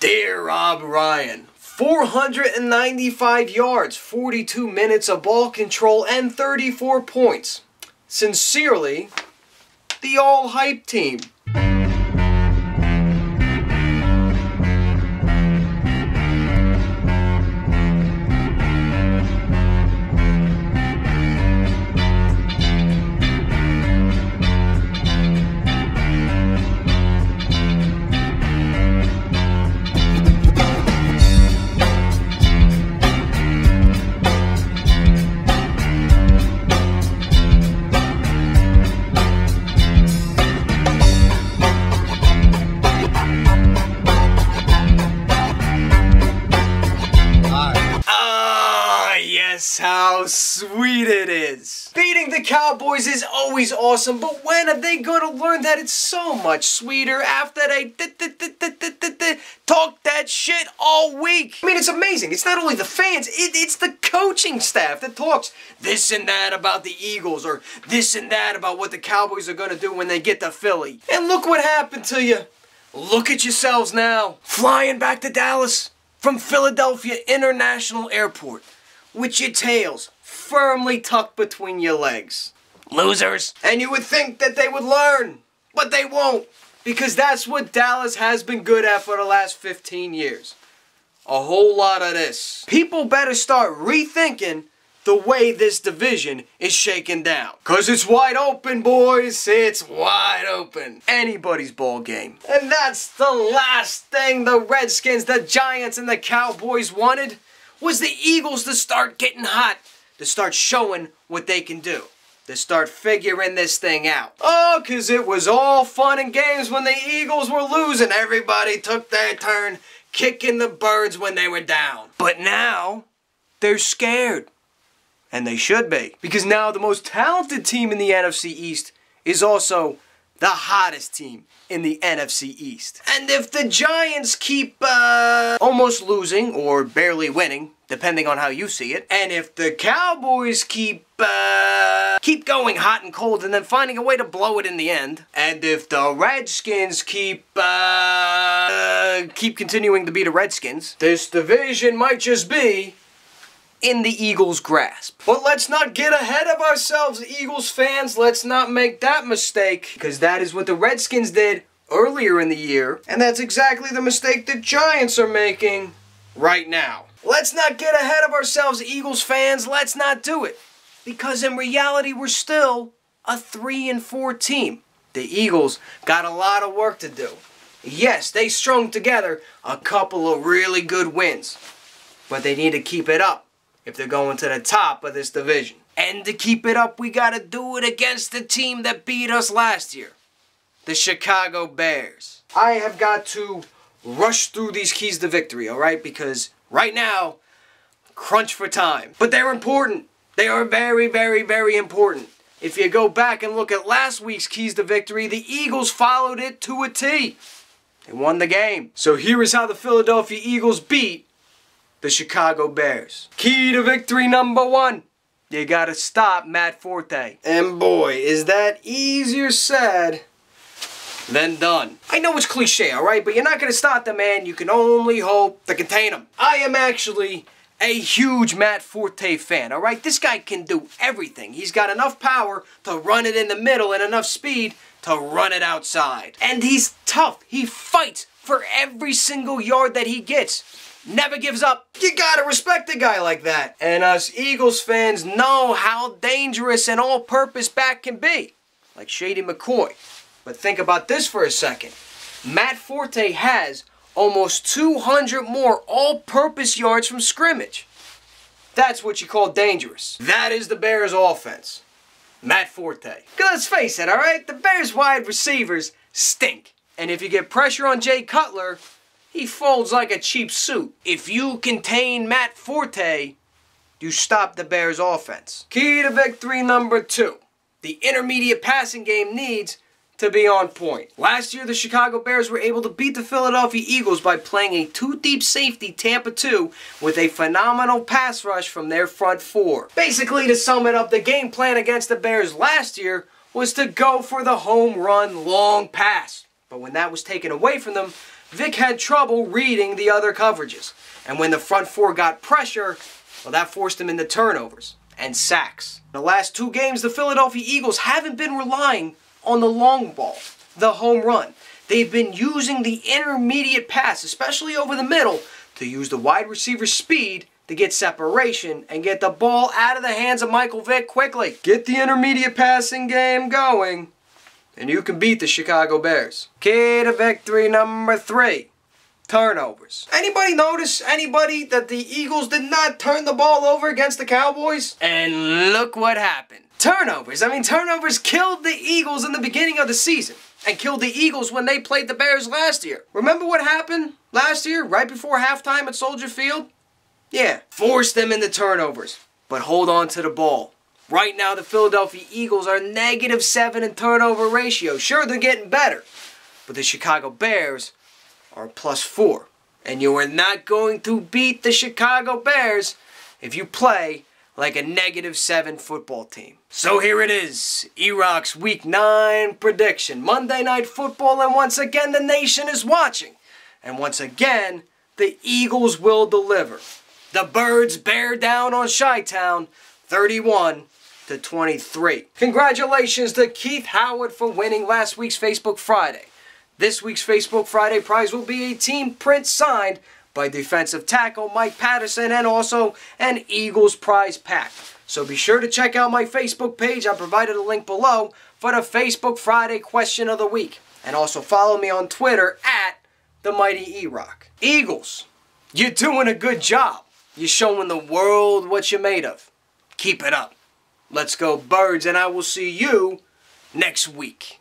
Dear Rob Ryan, 495 yards, 42 minutes of ball control, and 34 points. Sincerely, the all-hype team. How sweet it is. Beating the Cowboys is always awesome, but when are they going to learn that it's so much sweeter after they talk that shit all week? I mean, it's amazing. It's not only the fans, it's the coaching staff that talks this and that about the Eagles, or this and that about what the Cowboys are going to do when they get to Philly. And look what happened to you. Look at yourselves now, flying back to Dallas from Philadelphia International Airport, with your tails firmly tucked between your legs. Losers. And you would think that they would learn, but they won't, because that's what Dallas has been good at for the last 15 years. A whole lot of this. People better start rethinking the way this division is shaken down. Cause it's wide open, boys. It's wide open. Anybody's ball game. And that's the last thing the Redskins, the Giants, and the Cowboys wanted, was the Eagles to start getting hot, to start showing what they can do, to start figuring this thing out. Oh, because it was all fun and games when the Eagles were losing. Everybody took their turn kicking the birds when they were down. But now, they're scared. And they should be. Because now the most talented team in the NFC East is also the hottest team in the NFC East. And if the Giants keep almost losing or barely winning, depending on how you see it, and if the Cowboys keep going hot and cold and then finding a way to blow it in the end, and if the Redskins keep continuing to be the Redskins, this division might just be in the Eagles' grasp. But let's not get ahead of ourselves, Eagles fans. Let's not make that mistake, because that is what the Redskins did earlier in the year, and that's exactly the mistake the Giants are making right now. Let's not get ahead of ourselves, Eagles fans. Let's not do it, because in reality, we're still a 3-4 team. The Eagles got a lot of work to do. Yes, they strung together a couple of really good wins, but they need to keep it up if they're going to the top of this division. And to keep it up, we got to do it against the team that beat us last year, the Chicago Bears. I have got to rush through these keys to victory, alright? Because right now, crunch for time. But they're important. They are very, very, very important. If you go back and look at last week's keys to victory, the Eagles followed it to a T. They won the game. So here is how the Philadelphia Eagles beat the Chicago Bears. Key to victory number 1. You gotta stop Matt Forte. And boy, is that easier said than done. I know it's cliche, alright? But you're not gonna stop the man. You can only hope to contain him. I am actually a huge Matt Forte fan, alright? This guy can do everything. He's got enough power to run it in the middle and enough speed to run it outside. And he's tough. He fights for every single yard that he gets. Never gives up. You gotta respect a guy like that. And us Eagles fans know how dangerous an all-purpose back can be. Like Shady McCoy. But think about this for a second. Matt Forte has almost 200 more all-purpose yards from scrimmage. That's what you call dangerous. That is the Bears' offense. Matt Forte. Let's face it, alright? The Bears' wide receivers stink. And if you get pressure on Jay Cutler, he folds like a cheap suit. If you contain Matt Forte, you stop the Bears' offense. Key to victory number 2. The intermediate passing game needs to be on point. Last year, the Chicago Bears were able to beat the Philadelphia Eagles by playing a 2-deep safety Tampa 2 with a phenomenal pass rush from their front 4. Basically, to sum it up, the game plan against the Bears last year was to go for the home run long pass. But when that was taken away from them, Vic had trouble reading the other coverages. And when the front four got pressure, well, that forced him into turnovers and sacks. The last 2 games, the Philadelphia Eagles haven't been relying on the long ball, the home run. They've been using the intermediate pass, especially over the middle, to use the wide receiver's speed to get separation and get the ball out of the hands of Michael Vick quickly. Get the intermediate passing game going, and you can beat the Chicago Bears. Key to victory number 3. Turnovers. Anybody notice, that the Eagles did not turn the ball over against the Cowboys? And look what happened. Turnovers. I mean, turnovers killed the Eagles in the beginning of the season. And killed the Eagles when they played the Bears last year. Remember what happened last year, right before halftime at Soldier Field? Yeah, forced them into turnovers. But hold on to the ball. Right now, the Philadelphia Eagles are -7 in turnover ratio. Sure, they're getting better. But the Chicago Bears are +4. And you are not going to beat the Chicago Bears if you play like a -7 football team. So here it is, EROCK's Week 9 prediction. Monday Night Football, and once again the nation is watching. And once again, the Eagles will deliver. The Birds bear down on Chi-Town, 31-23. Congratulations to Keith Howard for winning last week's Facebook Friday. This week's Facebook Friday prize will be a team print signed by defensive tackle Mike Patterson, and also an Eagles prize pack. So be sure to check out my Facebook page. I provided a link below for the Facebook Friday question of the week. And also follow me on Twitter at the Mighty EROCK. Eagles, you're doing a good job. You're showing the world what you're made of. Keep it up. Let's go Birds, and I will see you next week.